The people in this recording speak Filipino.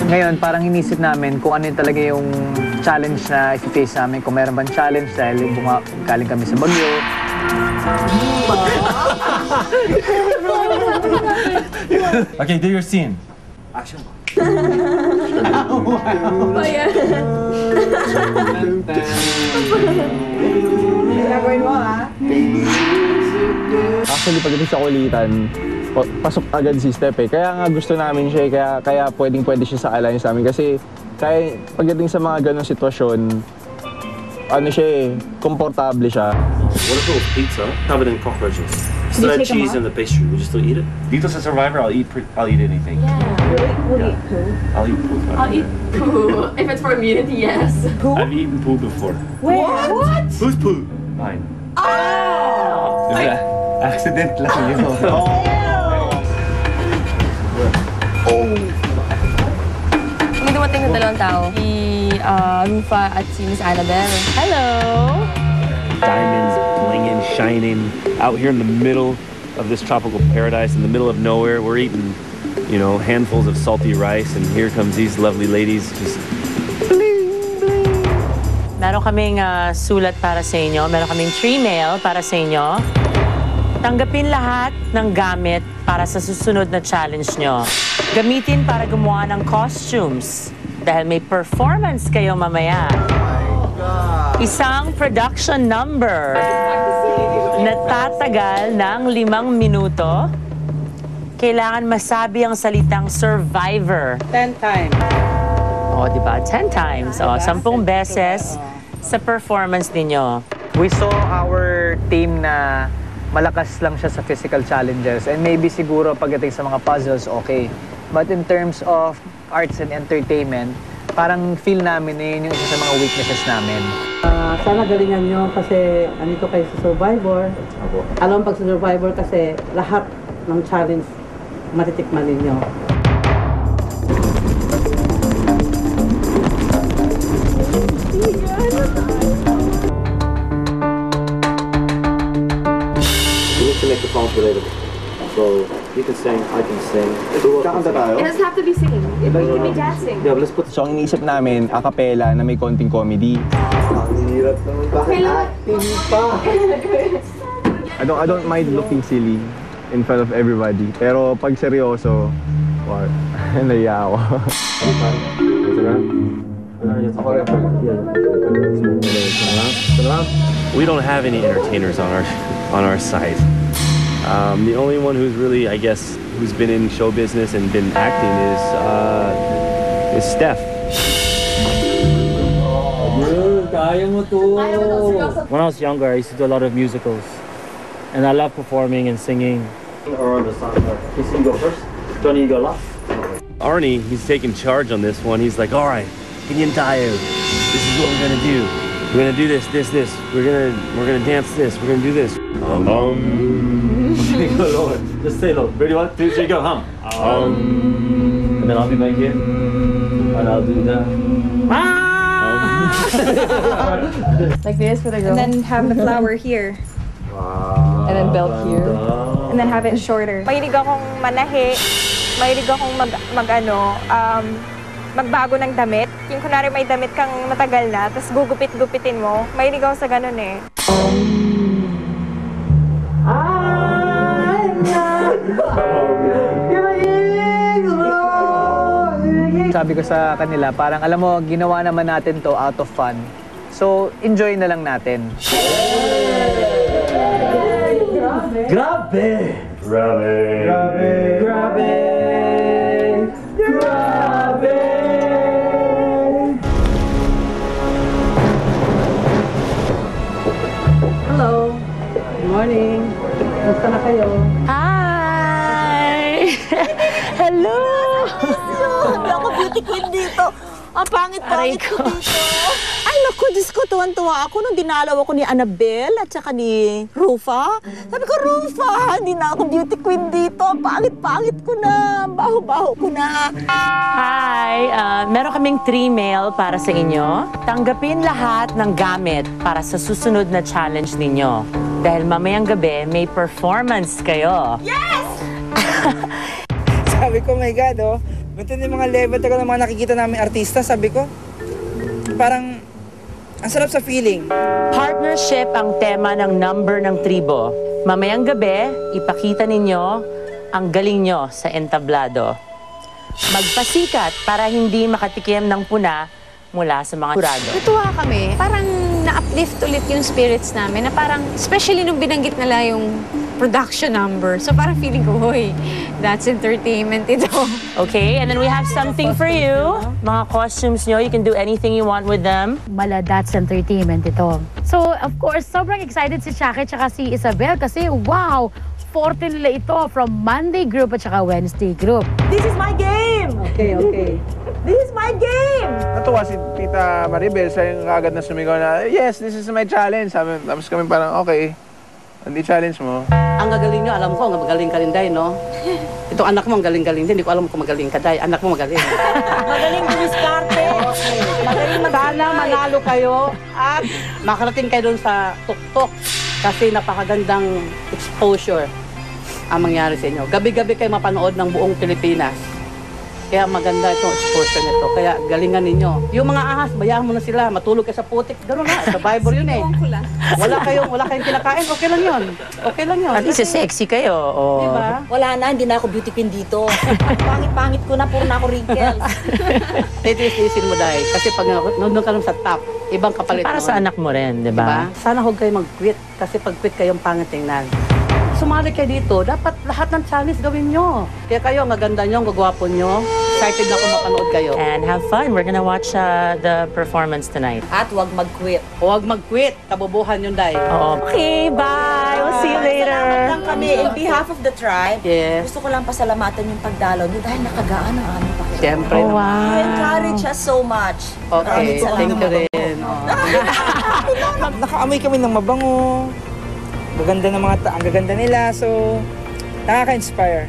Ngayon, parang inisip namin kung ano yung talaga yung challenge na i-face namin. Kung meron bang challenge dahil galing kami sa Bagyo. Okay, do your scene. Action. Oh, yeah. Gagawin mo, ha? Actually, pagdating sa kulitan, pasok agad si Step eh. Kaya nga gusto namin siya eh. Kaya pwede siya sa alliance namin. Kasi kaya pagdating sa mga ganong sitwasyon, ano siya eh, komportable siya. What if it was pizza covered in cockroaches? Still had cheese in the pastry. Would you still eat it? Dito's a survivor. I'll eat anything. We'll eat poo. I'll eat poo. I'll eat poo. If it's for immunity, yes. Poo? I've eaten poo before. Where? What? Who's poo? Mine. Oh! Accident lang yun. May dumating na dalawang tao. Si Rufa at si Miss Annabelle. Hello! Diamonds blinging, shining, out here in the middle of this tropical paradise, in the middle of nowhere. We're eating, you know, handfuls of salty rice, and here comes these lovely ladies just Meron kaming sulat para sa inyo. Meron kaming 3 mail para sa inyo. Tanggapin lahat ng gamit para sa susunod na challenge nyo. Gamitin para gumawa ng costumes dahil may performance kayo mamaya. Isang production number na tatagal ng 5 minuto. Kailangan masabi ang salitang survivor. 10 times. O, di ba? 10 times. O, 10 beses sa performance ninyo. We saw our team na malakas lang siya sa physical challenges and maybe siguro pagdating sa mga puzzles, okay. But in terms of arts and entertainment, parang feel namin na yun yung isa sa mga weaknesses namin. Sana galingan nyo kasi andito kayo sa Survivor. Alam pag sa Survivor kasi lahat ng challenge matitikman ninyo. We need to make the songs relatable. So you can sing, I can sing. Kakanta tayo? It doesn't have to be singing. It can be dancing. Yeah, but let's put. So ang iniisip namin, a cappella na may konting comedy. I don't mind looking silly in front of everybody. Pero pag seryoso, what? Naiya ako. We don't have any entertainers on our site. The only one who's really, I guess, who's been in show business and been acting is Steph. When I was younger, I used to do a lot of musicals, and I love performing and singing. Or the song. You go first. Tony, you go last. Arnie, he's taking charge on this one. He's like, all right, Kenyan tayo. This is what we're gonna do. We're gonna do this. We're gonna dance this. We're gonna do this. Just say low. Ready? 1, 2, 3, go. Hum. And then I'll be back here, and I'll do that. Like this for the girl. And then have the flower here. And then belt here. And then have it shorter. Mahilig akong manahi. Mahilig akong magbago ng damit. Yung kunwari may damit kang matagal na, tapos gugupit-gupitin mo. Mahilig ako sa ganun eh. Sabi ko sa kanila, parang alam mo, ginawa naman natin to out of fun. So, enjoy na lang natin. Grabe! Grabe! Grabe! Grabe! Grabe! Hello. Good morning. Gusto na kayo? Hi! Hello! Hindi ako beauty queen dito. Ang pangit-pangit ko dito. Ay, naku, Diyos ko, tuwan-tuwa ako nung dinalaw ako ni Annabelle at saka ni Rufa. Sabi ko, Rufa, hindi na ako beauty queen dito. Ang pangit-pangit ko na. Baho-baho ko na. Hi! Meron kaming 3 mail para sa inyo. Tanggapin lahat ng gamit para sa susunod na challenge ninyo. Dahil mamayang gabi, may performance kayo. Yes! Sabi ko, my God, oh. Ganito yung mga level talaga ng mga nakikita namin artista, sabi ko. Parang, ang sarap sa feeling. Partnership ang tema ng number ng tribo. Mamayang gabi, ipakita ninyo ang galing nyo sa entablado. Magpasikat para hindi makatikim ng puna mula sa mga kurado. Natuwa kami. Parang na-uplift ulit yung spirits namin na parang, especially nung binanggit nila yung production number. So parang feeling ko, hoy, that's entertainment ito. Okay, and then we have something for you. Mga costumes nyo, you can do anything you want with them. That's entertainment ito. So, of course, sobrang excited si Shaki at si Isabel kasi, wow, forte nila ito from Monday group at saka Wednesday group. This is my game! Okay, okay. This is my game! Natuwa si Tita Maribel, siya yung agad na sumigaw na, yes, this is my challenge. Tapos kami parang, okay, hindi challenge mo. Ang gagaling nyo, alam ko, magaling ka rin, Day, no? Itong anak mo, ang galing-galing din. Hindi ko alam kung magaling ka, Day. Anak mo magaling. Magaling dumiskarte. Magaling Sana manalo kayo at makarating kayo doon sa tuktok kasi napakagandang exposure ang mangyari sa inyo. Gabi-gabi kayo mapanood ng buong Pilipinas. Kaya maganda itong exposure nito. Kaya galingan ninyo. Yung mga ahas, bayaan mo na sila. Matulog kayo sa putik. Gano'n na. Survivor yun eh. Wala kayong kinakain. Okay lang yun. Okay lang yun. At least sexy kayo. Oh. Diba? Wala na, hindi na ako beauty queen dito. Pangit-pangit ko na, puro na ako wrinkles. Titiisin mo dahil. Kasi pag nandun ka lang sa top, ibang kapalit Para naman. sa anak mo rin, di ba? Diba? Sana huwag kayo mag-quit. Kasi pag quit kayong pangit tingnan. Sumali kayo dito, dapat lahat ng challenge gawin nyo. Kaya kayo, ang gaganda nyo, ang gagwapo nyo. Excited na kung mapanood kayo. And have fun. We're gonna watch the performance tonight. At huwag mag-quit. Huwag mag-quit. Kabubuhan yun, Day. Oo. Okay, bye. We'll see you later. Salamat lang kami. In behalf of the tribe, Yes. gusto ko lang pasalamatan yung pagdalaw niyo dahil nakagaan ang aming pakiramdam. Siyempre Oh, naman. You encourage us so much. Okay, thank you rin. Nakaamoy kami ng mabango. Ang gaganda nila, so nakaka-inspire.